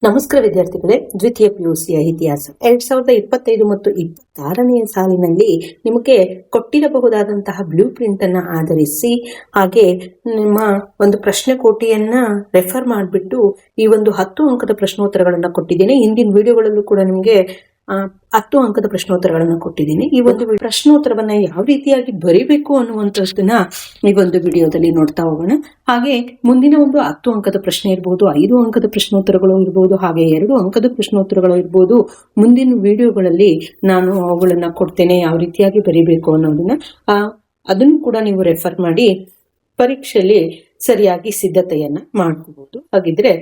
ನಮಸ್ಕಾರ ವಿದ್ಯಾರ್ಥಿಗಳೇ, ದ್ವಿತೀಯ ಪಿಯುಸಿಯ ಇತಿಹಾಸ 2025 ಮತ್ತು 26ನೆಯ ಸಾಲಿನಲ್ಲಿ ನಿಮಗೆ ಕೊಟ್ಟಿರಬಹುದಾದಂತಹ ಬ್ಲೂ ಪ್ರಿಂಟ್ ಅನ್ನ ಆಧರಿಸಿ ಹಾಗೆ ನಿಮ್ಮ ಒಂದು ಪ್ರಶ್ನೆ ಕೋಟಿಯನ್ನ ರೆಫರ್ ಮಾಡಿಬಿಟ್ಟು ಈ ಒಂದು 10 ಅಂಕದ ಪ್ರಶ್ನೋತ್ತರಗಳನ್ನ ಕೊಟ್ಟಿದ್ದೇನೆ. ಹಿಂದಿನ ವಿಡಿಯೋಗಳಲ್ಲೂ ಕೂಡ ನಿಮಗೆ 10 ಅಂಕದ ಪ್ರಶ್ನೋತ್ತರಗಳನ್ನು ಕೊಟ್ಟಿದ್ದೀನಿ. ಈ ಒಂದು ಪ್ರಶ್ನೋತ್ತರವನ್ನ ಯಾವ ರೀತಿಯಾಗಿ ಬರೀಬೇಕು ಅನ್ನುವಂಥದ್ದನ್ನ ಈ ಒಂದು ವಿಡಿಯೋದಲ್ಲಿ ನೋಡ್ತಾ ಹೋಗೋಣ. ಹಾಗೆ ಮುಂದಿನ ಒಂದು 10 ಅಂಕದ ಪ್ರಶ್ನೆ ಇರಬಹುದು, 5 ಅಂಕದ ಪ್ರಶ್ನೋತ್ತರಗಳು ಇರಬಹುದು, ಹಾಗೆ 2 ಅಂಕದ ಪ್ರಶ್ನೋತ್ತರಗಳು ಇರಬಹುದು. ಮುಂದಿನ ವಿಡಿಯೋಗಳಲ್ಲಿ ನಾನು ಅವುಗಳನ್ನ ಕೊಡ್ತೇನೆ, ಯಾವ ರೀತಿಯಾಗಿ ಬರೀಬೇಕು ಅನ್ನೋದನ್ನ ಅದನ್ನು ಕೂಡ ನೀವು ರೆಫರ್ ಮಾಡಿ ಪರೀಕ್ಷೆಯಲ್ಲಿ ಸರಿಯಾಗಿ ಸಿದ್ಧತೆಯನ್ನ ಮಾಡ್ಕೋಬಹುದು. ಹಾಗಿದ್ರೆ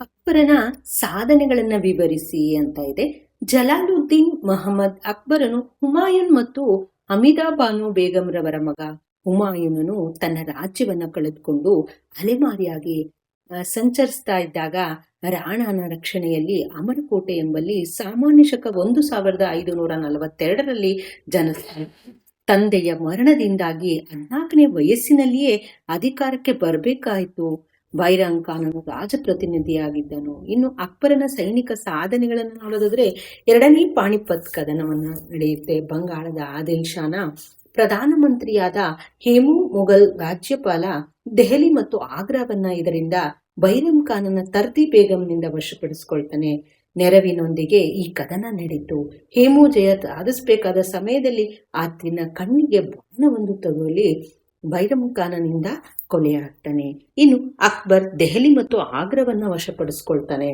ಅಕ್ಬರನ ಸಾಧನೆಗಳನ್ನ ವಿವರಿಸಿ ಅಂತ ಇದೆ. ಜಲಾಲುದ್ದೀನ್ ಮಹಮ್ಮದ್ ಅಕ್ಬರನು ಹುಮಾಯೂನ್ ಮತ್ತು ಹಮೀದಾ ಬಾನು ಬೇಗಂರವರ ಮಗ. ಹುಮಾಯೂನನು ತನ್ನ ರಾಜ್ಯವನ್ನ ಕಳೆದುಕೊಂಡು ಅಲೆಮಾರಿಯಾಗಿ ಸಂಚರಿಸ್ತಾ ಇದ್ದಾಗ ರಾಣನ ರಕ್ಷಣೆಯಲ್ಲಿ ಅಮರಕೋಟೆ ಎಂಬಲ್ಲಿ ಸಾಮಾನ್ಯ ಶಕ 1542ರಲ್ಲಿ ಜನಿಸ್ತಾನೆ. ತಂದೆಯ ಮರಣದಿಂದಾಗಿ 14ನೇ ವಯಸ್ಸಿನಲ್ಲಿಯೇ ಅಧಿಕಾರಕ್ಕೆ ಬರಬೇಕಾಯಿತು. ಬೈರಾಮ್ ಖಾನನು ರಾಜಪ್ರತಿನಿಧಿಯಾಗಿದ್ದನು. ಇನ್ನು ಅಕ್ಬರನ ಸೈನಿಕ ಸಾಧನೆಗಳನ್ನು ನೋಡೋದಾದ್ರೆ 2ನೇ ಪಾಣಿಪತ್ ಕದನವನ್ನ ನಡೆಯುತ್ತೆ. ಬಂಗಾಳದ ಆದಿಲ್ ಶಾನ ಪ್ರಧಾನಮಂತ್ರಿಯಾದ ಹೇಮು ಮೊಘಲ್ ರಾಜ್ಯಪಾಲ ದೆಹಲಿ ಮತ್ತು ಆಗ್ರಾವನ್ನ ಇದರಿಂದ ಬೈರಾಮ್ ಖಾನನ ತರ್ತಿ ಬೇಗಂನಿಂದ ವಶಪಡಿಸಿಕೊಳ್ತಾನೆ. ನೆರವಿನೊಂದಿಗೆ ಈ ಕದನ ನಡೆಯಿತು. ಹೇಮು ಜಯ ಸಾಧಿಸಬೇಕಾದ ಸಮಯದಲ್ಲಿ ಆತನ ಕಣ್ಣಿಗೆ ಬಾಣವೊಂದು ತಗುಲಿ ಬೈರಾಮ್ ಖಾನನಿಂದ ಕೊಲೆಯಾಗ್ತಾನೆ. ಇನ್ನು ಅಕ್ಬರ್ ದೆಹಲಿ ಮತ್ತು ಆಗ್ರಾವನ್ನ ವಶಪಡಿಸಿಕೊಳ್ತಾನೆ.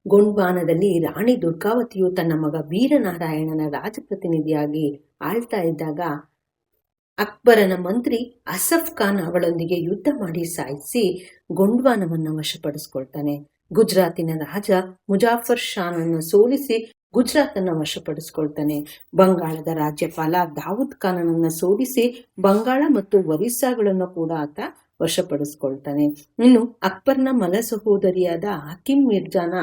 ಗೊಂಡ್ವಾನದಲ್ಲಿ ರಾಣಿ ದುರ್ಗಾವತಿಯು ತನ್ನ ಮಗ ವೀರನಾರಾಯಣನ ರಾಜಪ್ರತಿನಿಧಿಯಾಗಿ ಆಳ್ತಾ ಇದ್ದಾಗ ಅಕ್ಬರನ ಮಂತ್ರಿ ಅಸಫ್ ಖಾನ್ ಅವಳೊಂದಿಗೆ ಯುದ್ಧ ಮಾಡಿ ಸಾಯಿಸಿ ಗೊಂಡ್ವಾನವನ್ನ ವಶಪಡಿಸಿಕೊಳ್ತಾನೆ. ಗುಜರಾತಿನ ರಾಜ ಮುಜಾಫರ್ ಶಾನನ್ನು ಸೋಲಿಸಿ ಗುಜರಾತನ್ನ ವಶಪಡಿಸಿಕೊಳ್ತಾನೆ. ಬಂಗಾಳದ ರಾಜ್ಯಪಾಲ ದಾವೂದ್ ಖಾನನನ್ನ ಸೋಲಿಸಿ ಬಂಗಾಳ ಮತ್ತು ಒರಿಸ್ಸಾಗಳನ್ನು ಕೂಡ ಆತ ವಶಪಡಿಸಿಕೊಳ್ತಾನೆ. ಇನ್ನು ಅಕ್ಬರ್ನ ಮಲ ಸಹೋದರಿಯಾದ ಹಕೀಂ ಮಿರ್ಜಾನ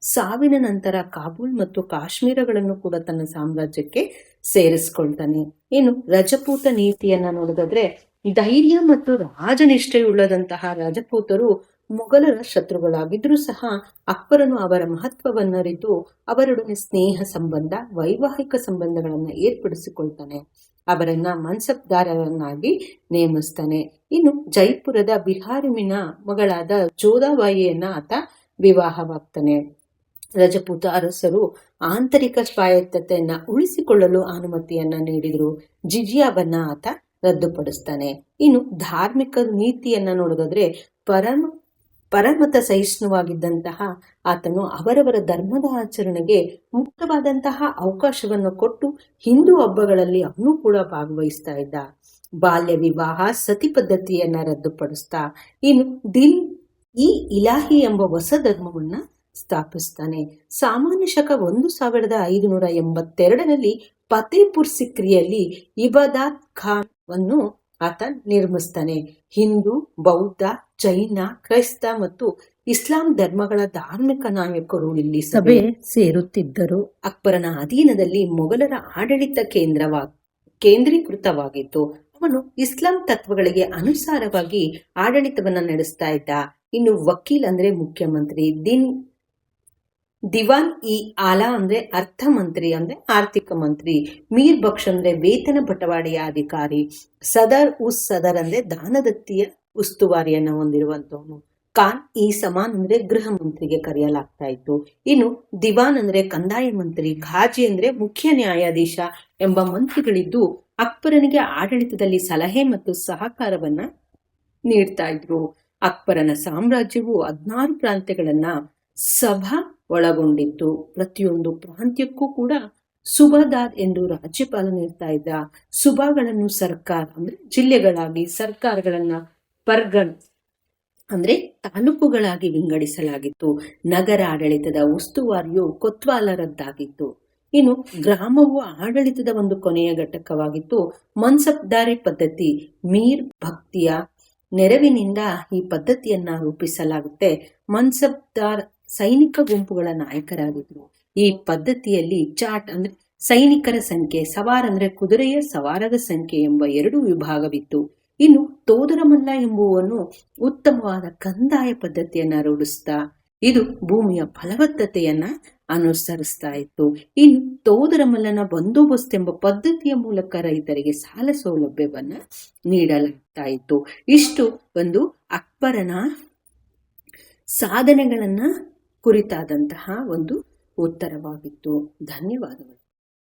ಸಾವಿನ ನಂತರ ಕಾಬೂಲ್ ಮತ್ತು ಕಾಶ್ಮೀರಗಳನ್ನು ಕೂಡ ತನ್ನ ಸಾಮ್ರಾಜ್ಯಕ್ಕೆ ಸೇರಿಸ್ಕೊಳ್ತಾನೆ. ಇನ್ನು ರಜಪೂತ ನೀತಿಯನ್ನ ನೋಡೋದಾದ್ರೆ ಧೈರ್ಯ ಮತ್ತು ರಾಜನಿಷ್ಠೆಯುಳ್ಳದಂತಹ ರಜಪೂತರು ಮೊಘಲರ ಶತ್ರುಗಳಾಗಿದ್ರೂ ಸಹ ಅಕ್ಬರನು ಅವರ ಮಹತ್ವವನ್ನರಿತು ಅವರೊಡನೆ ಸ್ನೇಹ ಸಂಬಂಧ, ವೈವಾಹಿಕ ಸಂಬಂಧಗಳನ್ನ ಏರ್ಪಡಿಸಿಕೊಳ್ತಾನೆ. ಅವರನ್ನ ಮನ್ಸಬ್ದಾರರನ್ನಾಗಿ ನೇಮಿಸ್ತಾನೆ. ಇನ್ನು ಜೈಪುರದ ಬಿಹಾರಿಮಿನ ಮಗಳಾದ ಜೋಧಾಬಾಯಿಯನ್ನ ಆತ ವಿವಾಹವಾಗ್ತಾನೆ. ರಜಪೂತ ಅರಸರು ಆಂತರಿಕ ಸ್ವಾಯತ್ತತೆಯನ್ನ ಉಳಿಸಿಕೊಳ್ಳಲು ಅನುಮತಿಯನ್ನ ನೀಡಿದ್ರು. ಜಿಜಿಯಾವನ್ನ ಆತ ರದ್ದುಪಡಿಸ್ತಾನೆ. ಇನ್ನು ಧಾರ್ಮಿಕ ನೀತಿಯನ್ನ ನೋಡೋದಾದ್ರೆ ಪರಮತ ಸಹಿಷ್ಣುವಾಗಿದ್ದಂತಹ ಆತನು ಅವರವರ ಧರ್ಮದ ಆಚರಣೆಗೆ ಮುಕ್ತವಾದಂತಹ ಅವಕಾಶವನ್ನು ಕೊಟ್ಟು ಹಿಂದೂ ಹಬ್ಬಗಳಲ್ಲಿ ಅವನು ಕೂಡ ಭಾಗವಹಿಸ್ತಾ ಇದ್ದ. ಬಾಲ್ಯ ವಿವಾಹ, ಸತಿ ಪದ್ಧತಿಯನ್ನ ರದ್ದುಪಡಿಸ್ತಾ ಇನ್ನು ದಿನ್ ಇ ಇಲಾಹಿ ಎಂಬ ಹೊಸ ಧರ್ಮವನ್ನ ಸ್ಥಾಪಿಸ್ತಾನೆ. ಸಾಮಾನ್ಯ ಶಕ 1582ರಲ್ಲಿ ಫತೇಪುರ್ ಸಿಕ್ರಿಯಲ್ಲಿ ಇಬಾದತ್ ಖಾನ್ ವನ್ನು ಆತ ನಿರ್ಮಿಸ್ತಾನೆ. ಹಿಂದೂ, ಬೌದ್ಧ, ಜೈನ, ಕ್ರೈಸ್ತ ಮತ್ತು ಇಸ್ಲಾಂ ಧರ್ಮಗಳ ಧಾರ್ಮಿಕ ನಾಯಕರು ಇಲ್ಲಿ ಸಭೆ ಸೇರುತ್ತಿದ್ದರು. ಅಕ್ಬರನ ಅಧೀನದಲ್ಲಿ ಮೊಘಲರ ಆಡಳಿತ ಕೇಂದ್ರೀಕೃತವಾಗಿತ್ತು. ಅವನು ಇಸ್ಲಾಂ ತತ್ವಗಳಿಗೆ ಅನುಸಾರವಾಗಿ ಆಡಳಿತವನ್ನ ನಡೆಸ್ತಾ ಇದ್ದ. ಇನ್ನು ವಕೀಲ್ ಅಂದ್ರೆ ಮುಖ್ಯಮಂತ್ರಿ, ದಿವಾನ್ ಇ ಆಲಾ ಅಂದ್ರೆ ಅರ್ಥ ಮಂತ್ರಿ ಅಂದ್ರೆ ಆರ್ಥಿಕ ಮಂತ್ರಿ, ಮೀರ್ ಬಕ್ಷ್ ಅಂದ್ರೆ ವೇತನ ಬಟವಾಡೆಯ ಅಧಿಕಾರಿ, ಸದರ್ ಉಸ್ ಸದರ್ ಅಂದ್ರೆ ದಾನದತ್ತಿಯ ಉಸ್ತುವಾರಿಯನ್ನ ಹೊಂದಿರುವಂತವನು, ಖಾನ್ ಇ ಸಮಾನ್ ಅಂದ್ರೆ ಗೃಹ ಮಂತ್ರಿಗೆ ಕರೆಯಲಾಗ್ತಾ ಇತ್ತು. ಇನ್ನು ದಿವಾನ್ ಅಂದ್ರೆ ಕಂದಾಯ ಮಂತ್ರಿ, ಘಾಜಿ ಅಂದ್ರೆ ಮುಖ್ಯ ನ್ಯಾಯಾಧೀಶ ಎಂಬ ಮಂತ್ರಿಗಳಿದ್ದು ಅಕ್ಬರನಿಗೆ ಆಡಳಿತದಲ್ಲಿ ಸಲಹೆ ಮತ್ತು ಸಹಕಾರವನ್ನ ನೀಡ್ತಾ ಇದ್ರು. ಅಕ್ಬರನ ಸಾಮ್ರಾಜ್ಯವು 16 ಪ್ರಾಂತ್ಯಗಳನ್ನ ಸಭಾ ಒಳಗೊಂಡಿತ್ತು. ಪ್ರತಿಯೊಂದು ಪ್ರಾಂತ್ಯಕ್ಕೂ ಕೂಡ ಸುಬಾದಾರ್ ಎಂದು ರಾಜ್ಯಪಾಲನ ಇರ್ತಾ ಇದ್ದ. ಸುಬಾಗಳನ್ನು ಸರ್ಕಾರ ಅಂದ್ರೆ ಜಿಲ್ಲೆಗಳಾಗಿ, ಸರ್ಕಾರಗಳನ್ನ ಪರ್ಗಣ್ ಅಂದ್ರೆ ತಾಲೂಕುಗಳಾಗಿ ವಿಂಗಡಿಸಲಾಗಿತ್ತು. ನಗರ ಆಡಳಿತದ ಉಸ್ತುವಾರಿಯು ಕೊತ್ವಾಲರದ್ದಾಗಿತ್ತು. ಇನ್ನು ಗ್ರಾಮವು ಆಡಳಿತದ ಒಂದು ಕೊನೆಯ ಘಟಕವಾಗಿತ್ತು. ಮನ್ಸಬ್ದಾರಿ ಪದ್ಧತಿ ಮೀರ್ ಭಕ್ತಿಯ ನೆರವಿನಿಂದ ಈ ಪದ್ಧತಿಯನ್ನ ರೂಪಿಸಲಾಗುತ್ತೆ. ಮನ್ಸಬ್ದಾರ್ ಸೈನಿಕ ಗುಂಪುಗಳ ನಾಯಕರಾಗಿದ್ರು. ಈ ಪದ್ಧತಿಯಲ್ಲಿ ಚಾಟ್ ಅಂದ್ರೆ ಸೈನಿಕರ ಸಂಖ್ಯೆ, ಸವಾರ್ ಅಂದ್ರೆ ಕುದುರೆಯ ಸವಾರದ ಸಂಖ್ಯೆ ಎಂಬ 2 ವಿಭಾಗವಿತ್ತು. ಇನ್ನು ತೋದರಮಲ್ಲ ಎಂಬುವನು ಉತ್ತಮವಾದ ಕಂದಾಯ ಪದ್ಧತಿಯನ್ನ ರೂಢಿಸ್ತಾ ಇದು ಭೂಮಿಯ ಫಲವತ್ತತೆಯನ್ನ ಅನುಸರಿಸ್ತಾ ಇತ್ತು. ಇನ್ನು ತೋದರಮಲ್ಲನ ಬಂದೋಬಸ್ತ್ ಎಂಬ ಪದ್ಧತಿಯ ಮೂಲಕ ರೈತರಿಗೆ ಸಾಲ ಸೌಲಭ್ಯವನ್ನ ನೀಡಲಾಗ್ತಾ ಇತ್ತು. ಇಷ್ಟು ಒಂದು ಅಕ್ಬರನ ಸಾಧನೆಗಳನ್ನ ಕುರಿತಾದಂತಹ ಒಂದು ಉತ್ತರವಾಗಿತ್ತು. ಧನ್ಯವಾದಗಳು.